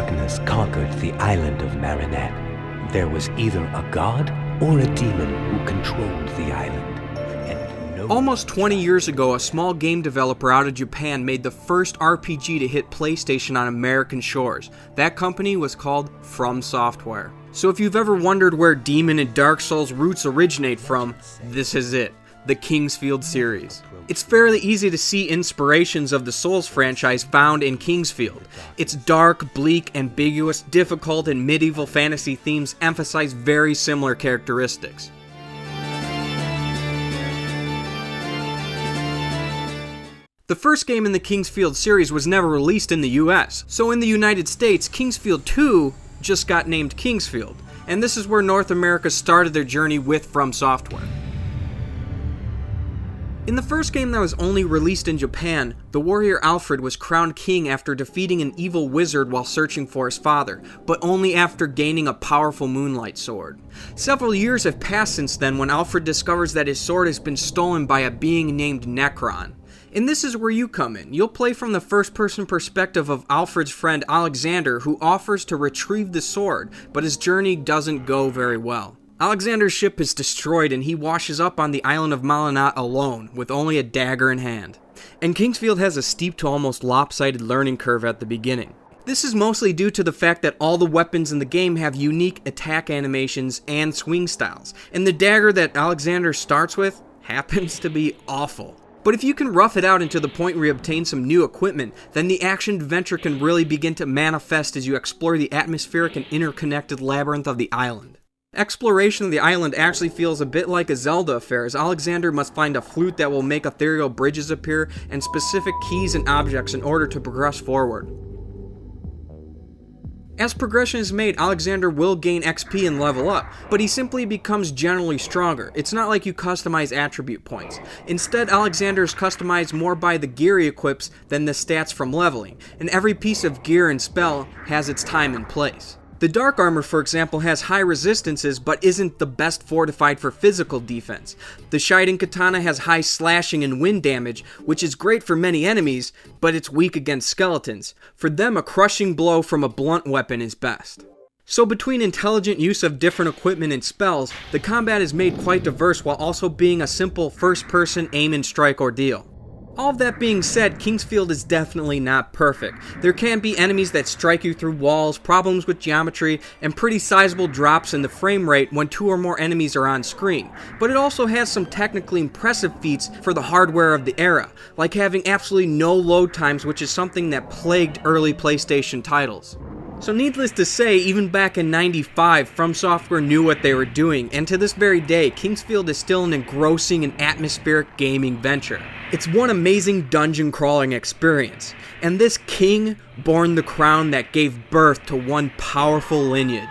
darkness conquered the island of Marinette, there was either a god or a demon who controlled the island. And no Almost 20 years ago, a small game developer out of Japan made the first RPG to hit PlayStation on American shores. That company was called FromSoftware. So if you've ever wondered where Demon and Dark Souls roots originate from, this is it. The Kingsfield series. It's fairly easy to see inspirations of the Souls franchise found in Kingsfield. Its dark, bleak, ambiguous, difficult, and medieval fantasy themes emphasize very similar characteristics. The first game in the Kingsfield series was never released in the US, so in the United States, Kingsfield 2 just got named Kingsfield, and this is where North America started their journey with FromSoftware. In the first game that was only released in Japan, the warrior Alfred was crowned king after defeating an evil wizard while searching for his father, but only after gaining a powerful moonlight sword. Several years have passed since then when Alfred discovers that his sword has been stolen by a being named Necron. And this is where you come in. You'll play from the first-person perspective of Alfred's friend Alexander, who offers to retrieve the sword, but his journey doesn't go very well. Alexander's ship is destroyed and he washes up on the island of Malinat alone, with only a dagger in hand. And Kingsfield has a steep to almost lopsided learning curve at the beginning. This is mostly due to the fact that all the weapons in the game have unique attack animations and swing styles, and the dagger that Alexander starts with happens to be awful. But if you can rough it out into the point where you obtain some new equipment, then the action-adventure can really begin to manifest as you explore the atmospheric and interconnected labyrinth of the island. Exploration of the island actually feels a bit like a Zelda affair, as Alexander must find a flute that will make ethereal bridges appear and specific keys and objects in order to progress forward. As progression is made, Alexander will gain XP and level up, but he simply becomes generally stronger. It's not like you customize attribute points. Instead, Alexander is customized more by the gear he equips than the stats from leveling, and every piece of gear and spell has its time and place. The Dark Armor, for example, has high resistances but isn't the best fortified for physical defense. The Shiden Katana has high slashing and wind damage, which is great for many enemies, but it's weak against skeletons. For them, a crushing blow from a blunt weapon is best. So between intelligent use of different equipment and spells, the combat is made quite diverse while also being a simple first-person aim and strike ordeal. All of that being said, Kingsfield is definitely not perfect. There can be enemies that strike you through walls, problems with geometry, and pretty sizable drops in the frame rate when 2 or more enemies are on screen. But it also has some technically impressive feats for the hardware of the era, like having absolutely no load times, which is something that plagued early PlayStation titles. So needless to say, even back in '95, FromSoftware knew what they were doing, and to this very day, Kingsfield is still an engrossing and atmospheric gaming venture. It's one amazing dungeon crawling experience, and this king bore the crown that gave birth to one powerful lineage.